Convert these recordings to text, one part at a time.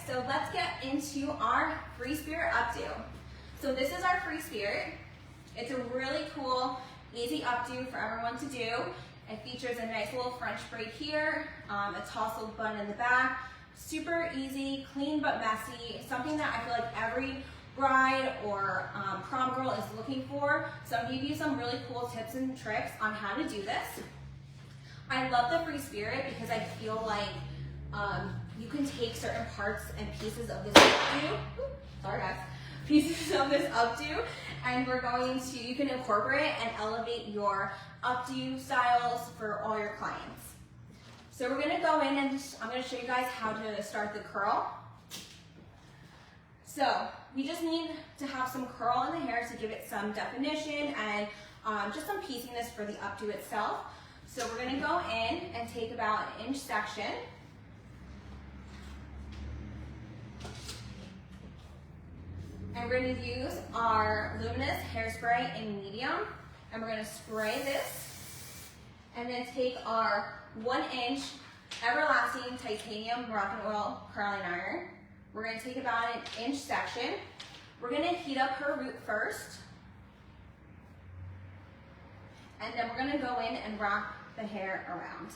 so let's get into our Free Spirit updo. So this is our Free Spirit. It's a really cool, easy updo for everyone to do. It features a nice little French braid here, a tousled bun in the back. Super easy, clean but messy, something that I feel like every bride or prom girl is looking for. So I'm gonna give you some really cool tips and tricks on how to do this. I love the Free Spirit because I feel like you can take certain parts and pieces of this updo, sorry guys, pieces of this updo, and you can incorporate and elevate your updo styles for all your clients. So we're gonna go in and I'm gonna show you guys how to start the curl. So we just need to have some curl in the hair to give it some definition and just some pieciness for the updo itself. So we're gonna go in and take about an inch section. And we're gonna use our luminous hairspray in medium. And we're gonna spray this. And then take our 1-inch everlasting titanium Moroccan oil curling iron. We're gonna take about an inch section. We're gonna heat up her root first. And then we're gonna go in and wrap the hair around.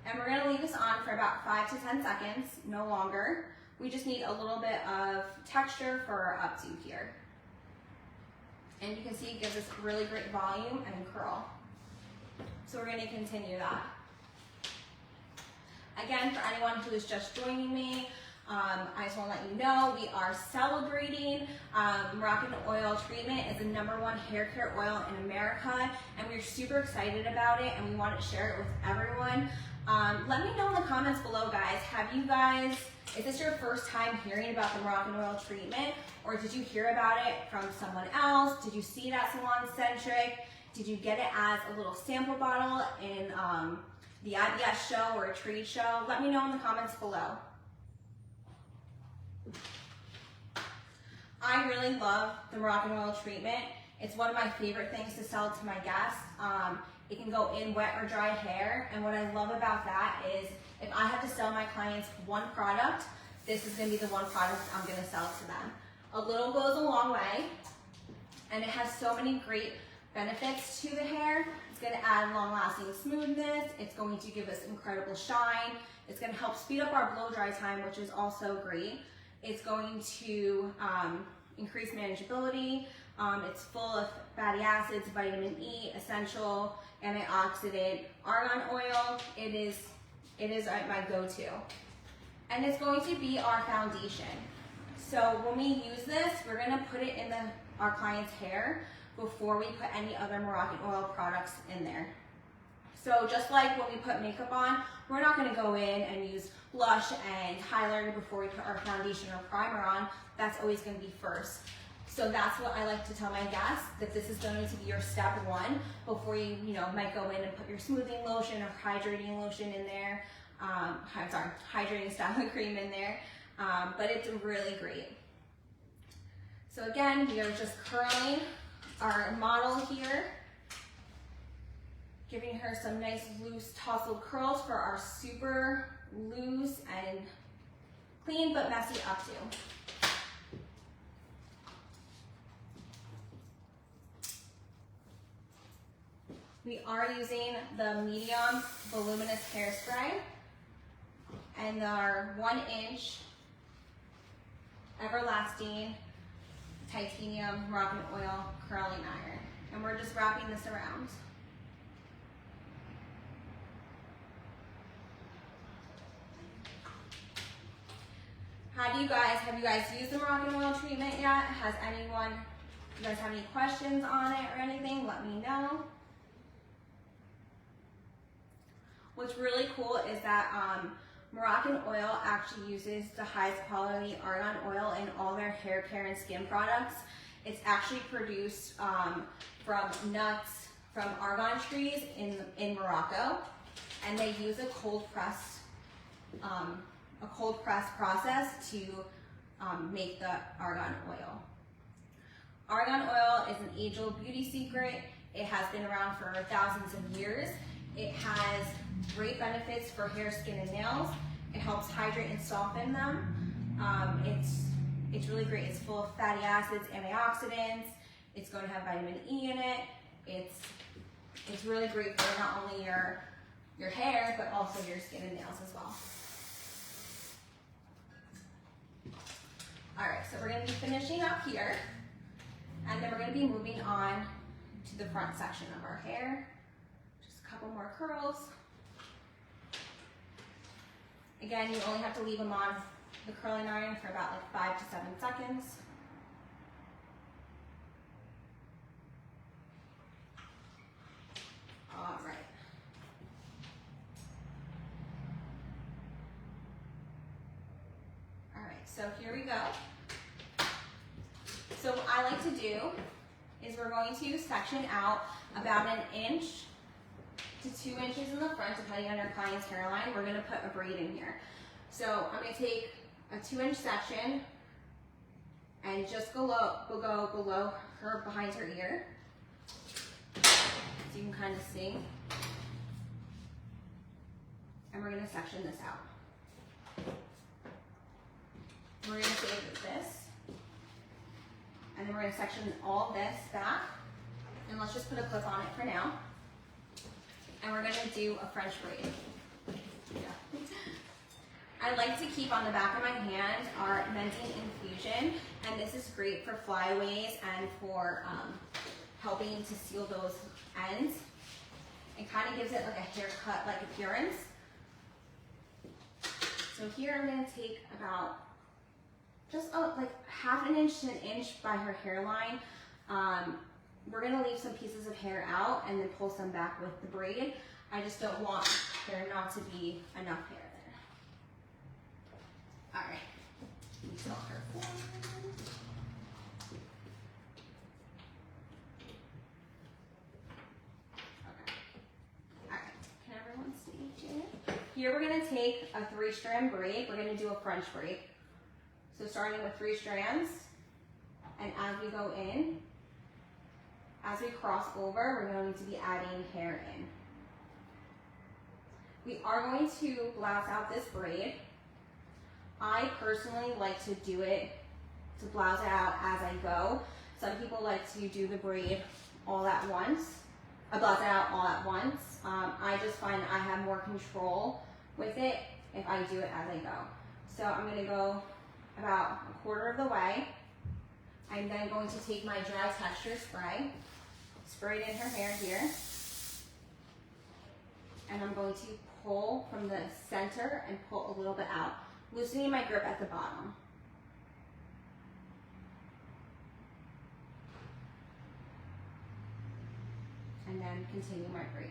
And we're gonna leave this on for about 5 to 10 seconds, no longer. We just need a little bit of texture for our updo here. And you can see it gives us really great volume and curl. So we're gonna continue that. Again, for anyone who is just joining me, I just want to let you know we are celebrating Moroccan oil treatment is the #1 hair care oil in America, and we're super excited about it and we want to share it with everyone. Let me know in the comments below, guys, is this your first time hearing about the Moroccan oil treatment, or did you hear about it from someone else? Did you see it at Salon Centric? Did you get it as a little sample bottle in the IBS show or a trade show? Let me know in the comments below. I really love the Moroccan oil treatment. It's one of my favorite things to sell to my guests. It can go in wet or dry hair, and what I love about that is if I have to sell my clients one product, this is gonna be the one product I'm gonna sell to them. A little goes a long way, and it has so many great benefits to the hair. It's gonna add long-lasting smoothness. It's going to give us incredible shine. It's gonna help speed up our blow dry time, which is also great. It's going to increase manageability. It's full of fatty acids, vitamin E, essential, antioxidant, argan oil. It is my go-to. And it's going to be our foundation. So when we use this, we're gonna put it in our client's hair before we put any other Moroccan oil products in there. So just like when we put makeup on, we're not gonna go in and use blush and highlighter before we put our foundation or primer on. That's always gonna be first. So that's what I like to tell my guests, that this is going to be your step one before you might go in and put your smoothing lotion or hydrating lotion in there. Hydrating styling cream in there. But it's really great. So again, we are just curling our model here, giving her some nice loose tousled curls for our super loose and clean but messy updo. We are using the medium voluminous hairspray and our 1-inch everlasting titanium Moroccan oil curling iron. And we're just wrapping this around. Have you guys used the Moroccan oil treatment yet? You guys have any questions on it or anything? Let me know. What's really cool is that Moroccan oil actually uses the highest quality argan oil in all their hair care and skin products. It's actually produced from nuts from argan trees in Morocco, and they use a cold press process to make the argan oil. Argan oil is an age-old beauty secret. It has been around for thousands of years. It has great benefits for hair, skin, and nails. It helps hydrate and soften them. It's really great. It's full of fatty acids, antioxidants. It's going to have vitamin E in it. It's really great for not only your hair, but also your skin and nails as well. All right, so we're going to be finishing up here, and then we're going to be moving on to the front section of our hair. Just a couple more curls. Again, you only have to leave them on the curling iron for about like 5 to 7 seconds. All right. All right, so here we go. So what I like to do is we're going to section out about 1 inch to 2 inches in the front, depending on your client's hairline. We're gonna put a braid in here. So I'm gonna take a 2-inch section and just go below her, behind her ear. So you can kind of see. And we're gonna section this out. We're gonna save this. And then we're gonna section all this back. And let's just put a clip on it for now. And we're gonna do a French braid. Yeah. I like to keep on the back of my hand our mending infusion, and this is great for flyaways and for helping to seal those ends. It kind of gives it like a haircut-like appearance. So here I'm gonna take about just like 1/2 inch to 1 inch by her hairline. We're gonna leave some pieces of hair out and then pull some back with the braid. I just don't want there not to be enough hair there. All right, let me tell her forward. Okay, all right, can everyone see here? Here we're gonna take a 3-strand braid. We're gonna do a French braid. So starting with 3 strands, and as we go in, as we cross over, we're going to be adding hair in. We are going to blouse out this braid. I personally like to do it, to blouse it out as I go. Some people like to do the braid all at once. I blouse it out all at once. I just find I have more control with it if I do it as I go. So I'm gonna go about 1/4 of the way. I'm then going to take my dry texture spray, spray it in her hair here, and I'm going to pull from the center and pull a little bit out, loosening my grip at the bottom. And then continue my braid.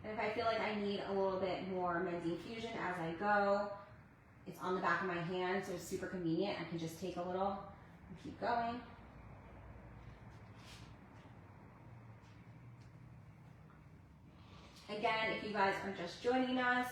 And if I feel like I need a little bit more mending fusion as I go, it's on the back of my hand, so it's super convenient. I can just take a little and keep going. Again, if you guys are just joining us,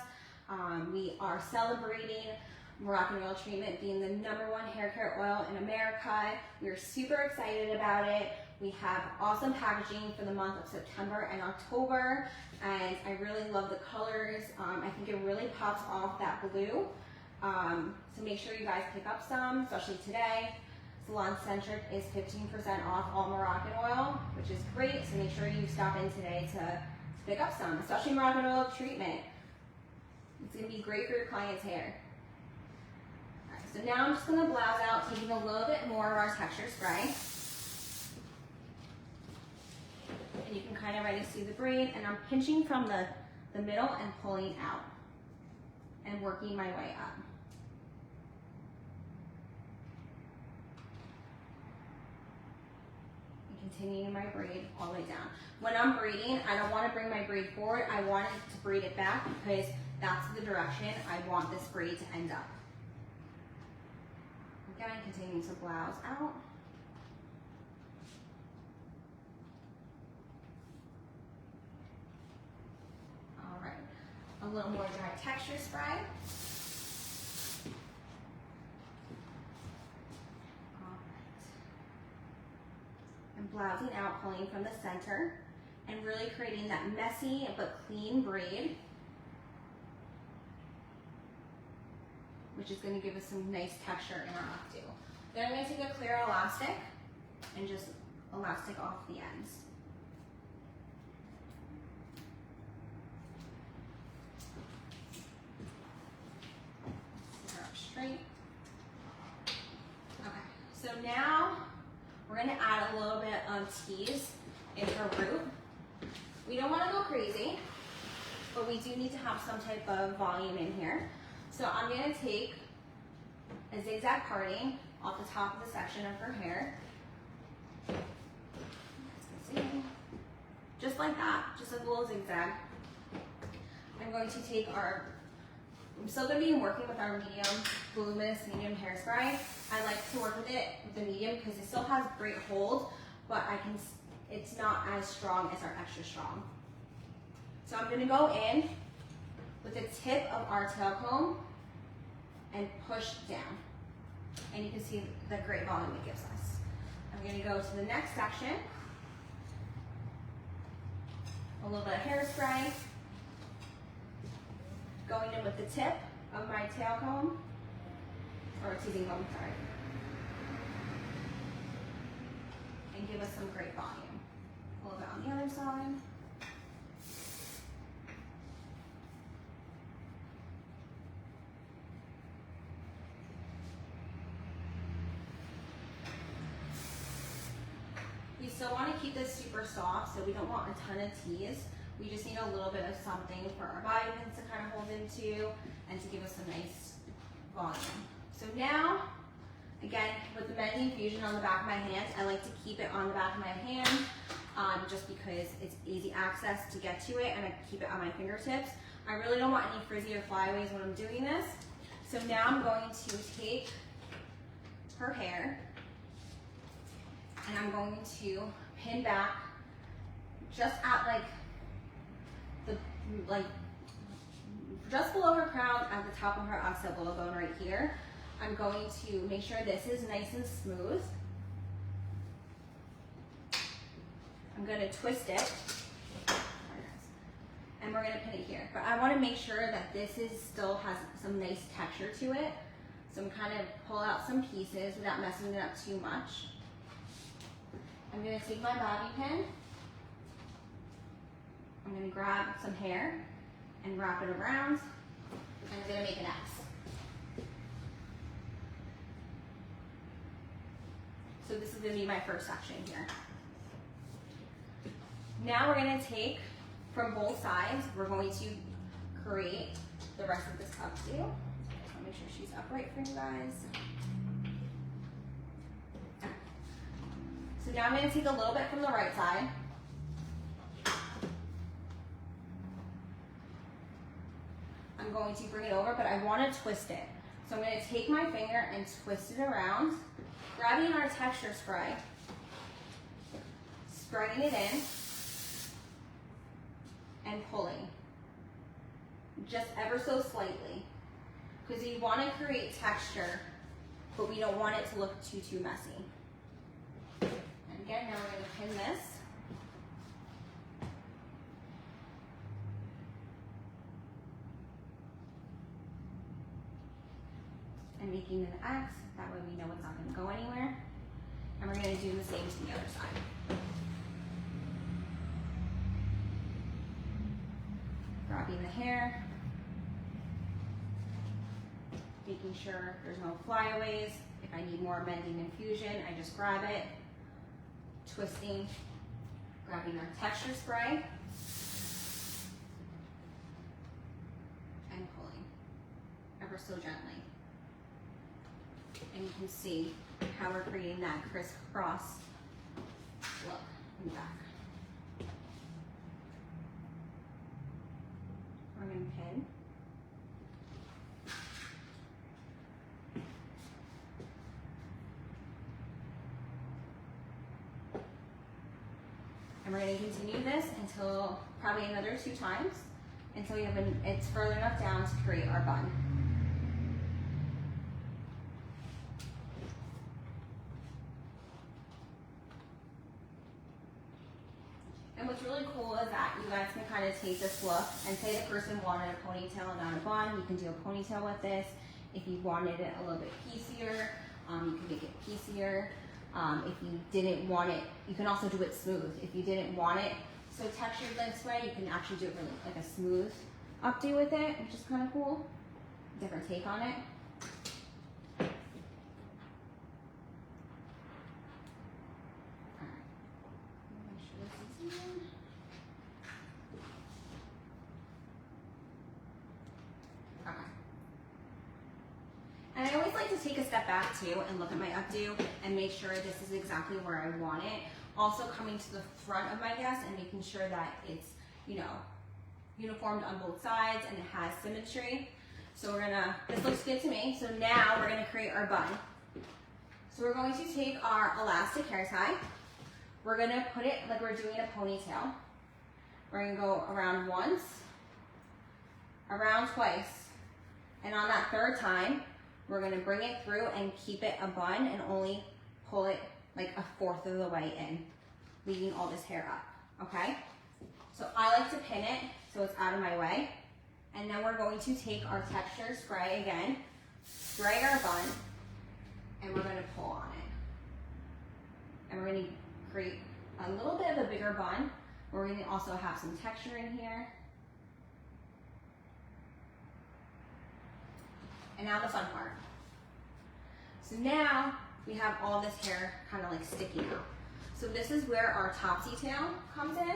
we are celebrating Moroccan oil treatment being the #1 hair care oil in America. We're super excited about it. We have awesome packaging for the month of September and October, and I really love the colors. I think it really pops off that blue. So make sure you guys pick up some, especially today. Salon Centric is 15% off all Moroccan oil, which is great. So make sure you stop in today to pick up some, especially Moroccan oil treatment. It's gonna be great for your client's hair. All right, so now I'm just gonna blouse out, taking a little bit more of our texture spray. And you can kind of already see the braid, and I'm pinching from the middle and pulling out and working my way up. And continuing my braid all the way down. When I'm braiding, I don't want to bring my braid forward. I want it to braid it back because that's the direction I want this braid to end up. Again, continuing to blouse out. All right, a little more dry texture spray. Blousing out, pulling from the center, and really creating that messy but clean braid. which is going to give us some nice texture in our updo. Then I'm going to take a clear elastic and just elastic off the ends. Sit her up straight. Okay, so now we're going to add a little bit of tease in her root. We don't want to go crazy, but we do need to have some type of volume in here. So I'm going to take a zigzag parting off the top of the section of her hair. Just like that, just a little zigzag. I'm going to take I'm still going to be working with our medium, voluminous medium hairspray. I like to work with it with the medium because it still has great hold, but it's not as strong as our extra strong. So I'm going to go in with the tip of our tail comb and push down. And you can see the great volume it gives us. I'm going to go to the next section. A little bit of hairspray. Going in with the tip of my tail comb, or teasing comb, sorry. And give us some great volume. A little bit on the other side. We still want to keep this super soft, so we don't want a ton of tease. We just need a little bit of something for our body pins to kind of hold into and to give us a nice volume. So now, again, with the mending fusion on the back of my hand, I like to keep it on the back of my hand just because it's easy access to get to it, and I keep it on my fingertips. I really don't want any frizzy or flyaways when I'm doing this. So now I'm going to take her hair and I'm going to pin back just at just below her crown, at the top of her occipital bone right here. I'm going to make sure this is nice and smooth. I'm going to twist it, and we're going to pin it here. But I want to make sure that this still has some nice texture to it. So I'm kind of pull out some pieces without messing it up too much. I'm going to take my bobby pin. I'm going to grab some hair and wrap it around, and I'm going to make an X. So this is going to be my first section here. Now we're going to take from both sides, we're going to create the rest of this updo. I just want to make sure she's upright for you guys. So now I'm going to take a little bit from the right side. I'm going to bring it over, but I want to twist it. So I'm going to take my finger and twist it around, grabbing our texture spray, spraying it in, and pulling. Just ever so slightly. Because you want to create texture, but we don't want it to look too messy. And again, now we're going to pin this. And making an X, that way we know it's not going to go anywhere. And we're going to do the same to the other side. Grabbing the hair, making sure there's no flyaways. If I need more mending and fusion, I just grab it, twisting, grabbing our texture spray, and pulling ever so gently. And you can see how we're creating that crisscross look in the back. We're going to pin. And we're going to continue this until probably another 2 times until we have it's further enough down to create our bun. And what's really cool is that you guys can kind of take this look and say the person wanted a ponytail and not a bun. You can do a ponytail with this. If you wanted it a little bit piecier, you can make it piecier. If you didn't want it, you can also do it smooth. If you didn't want it so textured this way, you can actually do it really like a smooth updo with it, which is kind of cool. Different take on it. And I always like to take a step back too and look at my updo and make sure this is exactly where I want it. Also coming to the front of my guest and making sure that it's, you know, uniformed on both sides and it has symmetry. So this looks good to me. So now we're gonna create our bun. So we're going to take our elastic hair tie. We're gonna put it like we're doing a ponytail. We're gonna go around once, around twice, and on that third time, we're gonna bring it through and keep it a bun and only pull it like a fourth of the way in, leaving all this hair up, okay? So I like to pin it so it's out of my way. And then we're going to take our texture spray again, spray our bun, and we're gonna pull on it. And we're gonna create a little bit of a bigger bun. We're gonna also have some texture in here. And now the fun part. So now we have all this hair kind of like sticking out. So this is where our topsy tail comes in.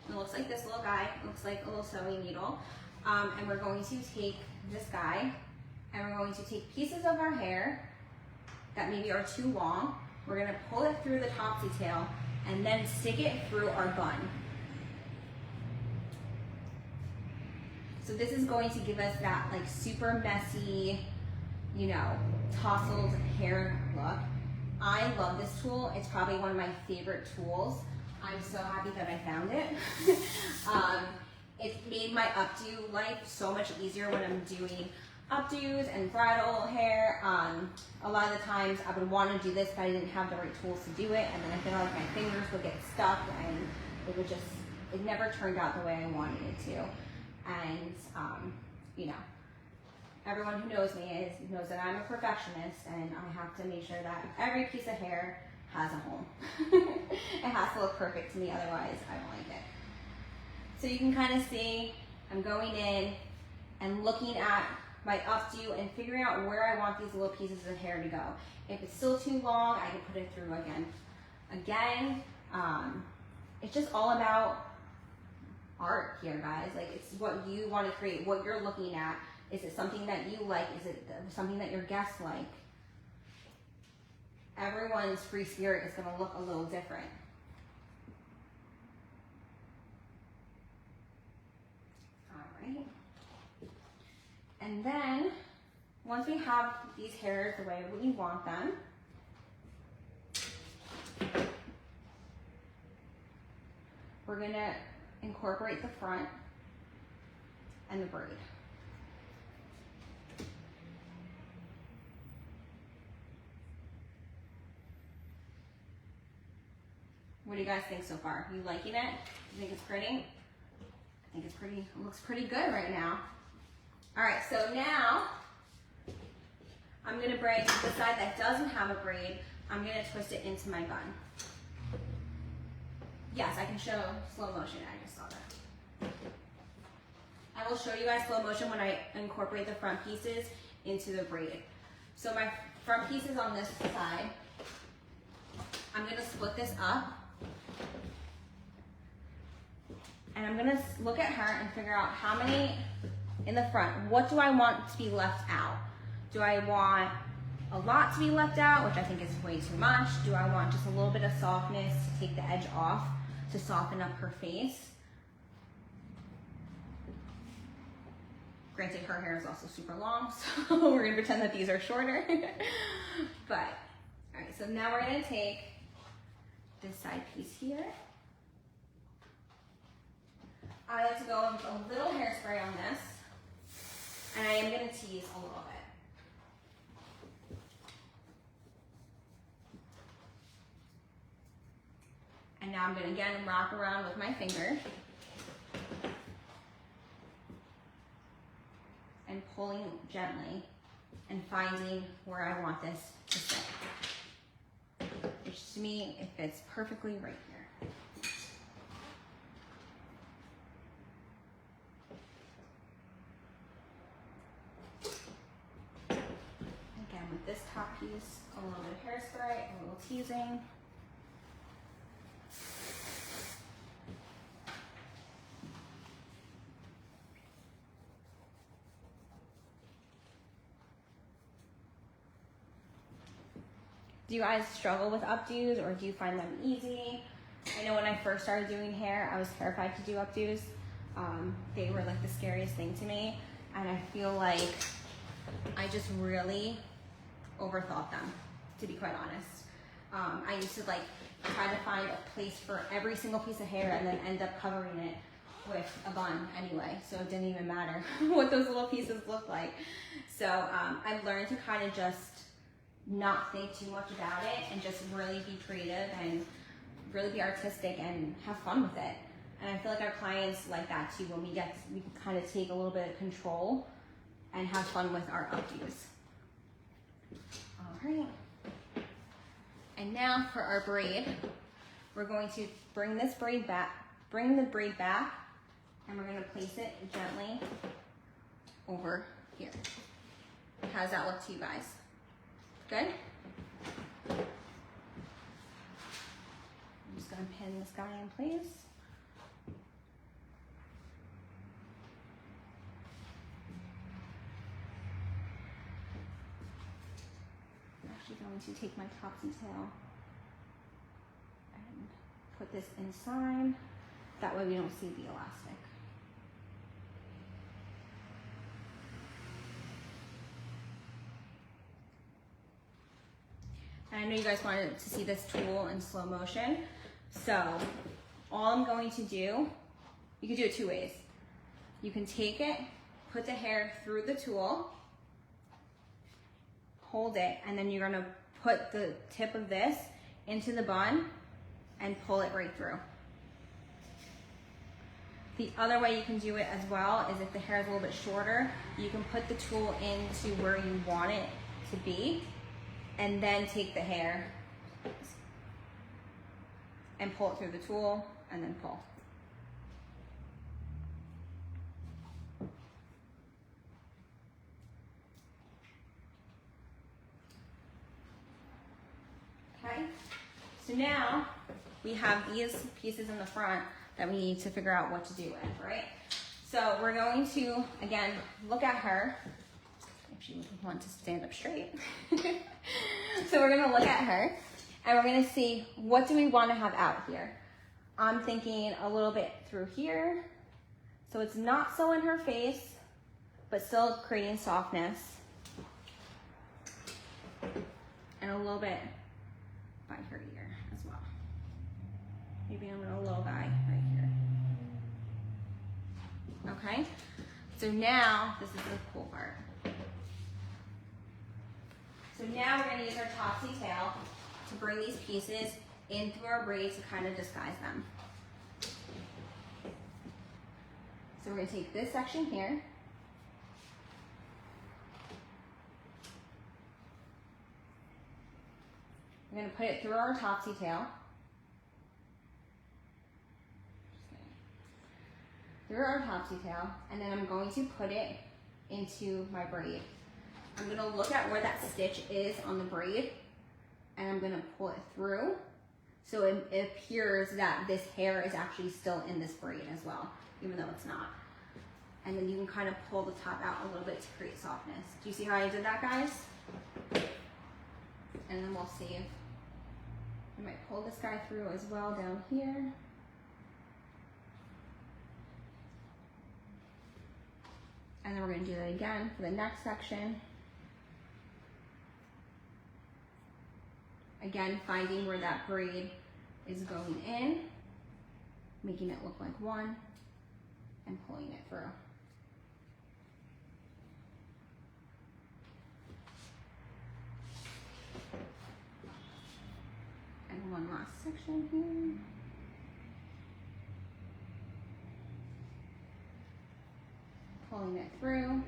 It looks like this little guy, it looks like a little sewing needle. And we're going to take this guy and we're going to take pieces of our hair that maybe are too long. We're gonna pull it through the topsy tail and then stick it through our bun. So this is going to give us that like super messy, you know, tousled hair look. I love this tool. It's probably one of my favorite tools. I'm so happy that I found it. It's made my updo life so much easier when I'm doing updos and bridal hair. A lot of the times I would want to do this, but I didn't have the right tools to do it, and then I feel like my fingers would get stuck and it never turned out the way I wanted it to. And you know, everyone who knows me knows that I'm a perfectionist, and I have to make sure that every piece of hair has a home. It has to look perfect to me, otherwise I don't like it. So you can kind of see I'm going in and looking at my updo and figuring out where I want these little pieces of hair to go. If it's still too long, I can put it through again. It's just all about art here, guys. Like, it's what you want to create, what you're looking at. Is it something that you like? Is it something that your guests like? Everyone's free spirit is going to look a little different. All right. And then, once we have these hairs the way we want them, we're going to incorporate the front and the braid. What do you guys think so far? You liking it? You think it's pretty? I think it's pretty, it looks pretty good right now. All right, so now I'm gonna braid the side that doesn't have a braid. I'm gonna twist it into my bun. Yes, I can show slow motion. I just saw that. I will show you guys slow motion when I incorporate the front pieces into the braid. So my front piece is on this side. I'm gonna split this up. And I'm gonna look at her and figure out how many in the front. What do I want to be left out? Do I want a lot to be left out, which I think is way too much? Do I want just a little bit of softness to take the edge off, to soften up her face? Granted, her hair is also super long, so we're gonna pretend that these are shorter. But, all right, so now we're gonna take this side piece here. I like to go with a little hairspray on this, and I am gonna tease a little bit. And now I'm gonna again wrap around with my finger and pulling gently and finding where I want this to sit. Which to me, it fits perfectly right here. Again, with this top piece, a little bit of hairspray, a little teasing. Do you guys struggle with updos, or do you find them easy? I know when I first started doing hair, I was terrified to do updos. They were like the scariest thing to me, and I feel like I just really overthought them, to be quite honest. I used to like try to find a place for every single piece of hair and then end up covering it with a bun anyway, so it didn't even matter what those little pieces looked like. So I've learned to kind of just not think too much about it and just really be creative and really be artistic and have fun with it. And I feel like our clients like that too, when we can kind of take a little bit of control and have fun with our updos. All right. And now for our braid, we're going to bring the braid back, and we're going to place it gently over here. How does that look to you guys? Good? I'm just going to pin this guy in place. I'm actually going to take my topsy tail and put this inside. That way we don't see the elastic. I know you guys wanted to see this tool in slow motion. So all I'm going to do, you can do it two ways. You can take it, put the hair through the tool, hold it, and then you're gonna put the tip of this into the bun and pull it right through. The other way you can do it as well is if the hair is a little bit shorter, you can put the tool into where you want it to be, and then take the hair and pull it through the tool and then pull. Okay, so now we have these pieces in the front that we need to figure out what to do with, right? So we're going to, again, look at her. If she would want to stand up straight. So we're gonna look at her and we're gonna see what do we wanna have out here. I'm thinking a little bit through here. So it's not so in her face, but still creating softness. And a little bit by her ear as well. Maybe I'm a little guy right here. Okay, so now this is the cool part. So now we're going to use our topsy tail to bring these pieces in through our braids to kind of disguise them. So we're going to take this section here. We're going to put it through our topsy tail. Through our topsy tail, and then I'm going to put it into my braid. I'm gonna look at where that stitch is on the braid, and I'm gonna pull it through so it appears that this hair is actually still in this braid as well, even though it's not. And then you can kind of pull the top out a little bit to create softness. Do you see how I did that, guys? And then we'll see if I might pull this guy through as well down here. And then we're going to do that again for the next section. Again, finding where that braid is going in, making it look like one, and pulling it through. And one last section here. Pulling it through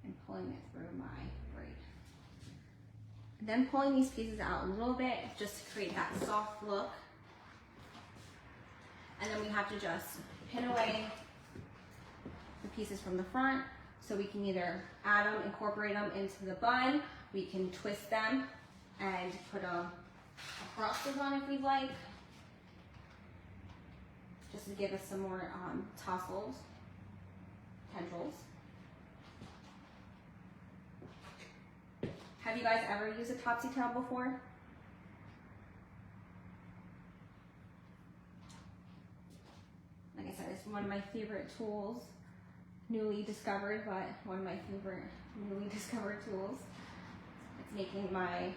and pulling pulling it through my braid. And then pulling these pieces out a little bit just to create that soft look. And then we have to just pin away the pieces from the front, so we can either add them, incorporate them into the bun, we can twist them and put them across the bun if we'd like, just to give us some more tassels, tendrils. Have you guys ever used a topsy tail before? Like I said, it's one of my favorite tools. Newly discovered, but one of my favorite newly discovered tools. It's making my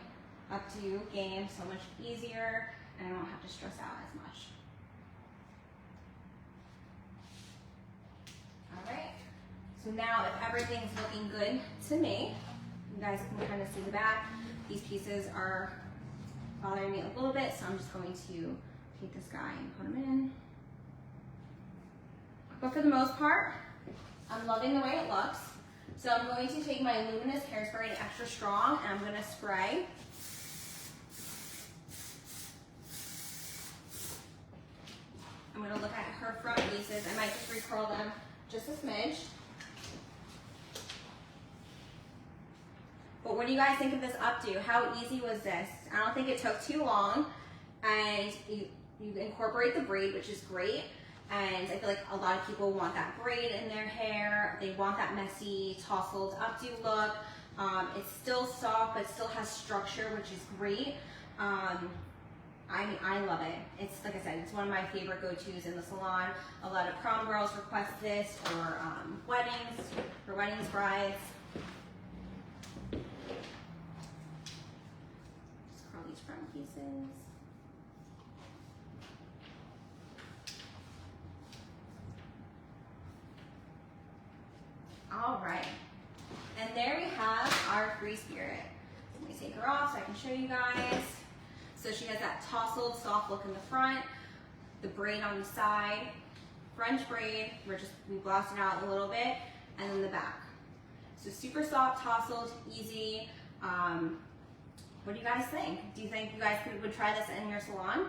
updo game so much easier, and I don't have to stress out as much. All right, so now if everything's looking good to me, you guys can kind of see the back. These pieces are bothering me a little bit, so I'm just going to take this guy and put him in. But for the most part, I'm loving the way it looks. So I'm going to take my Luminous Hairspray in Extra Strong, and I'm going to spray. I'm going to look at her front pieces. I might just recurl them just a smidge. But what do you guys think of this updo? How easy was this? I don't think it took too long, and you incorporate the braid, which is great. And I feel like a lot of people want that braid in their hair. They want that messy, tousled updo look. It's still soft, but still has structure, which is great. I mean, I love it. It's, like I said, it's one of my favorite go-tos in the salon. A lot of prom girls request this, or weddings, brides. Just curl these front pieces. All right, and there we have our free spirit. Let me take her off so I can show you guys. So she has that tousled, soft look in the front, the braid on the side, French braid, we bloused it out a little bit, and then the back. So super soft, tousled, easy. What do you guys think? Do you think you guys would try this in your salon?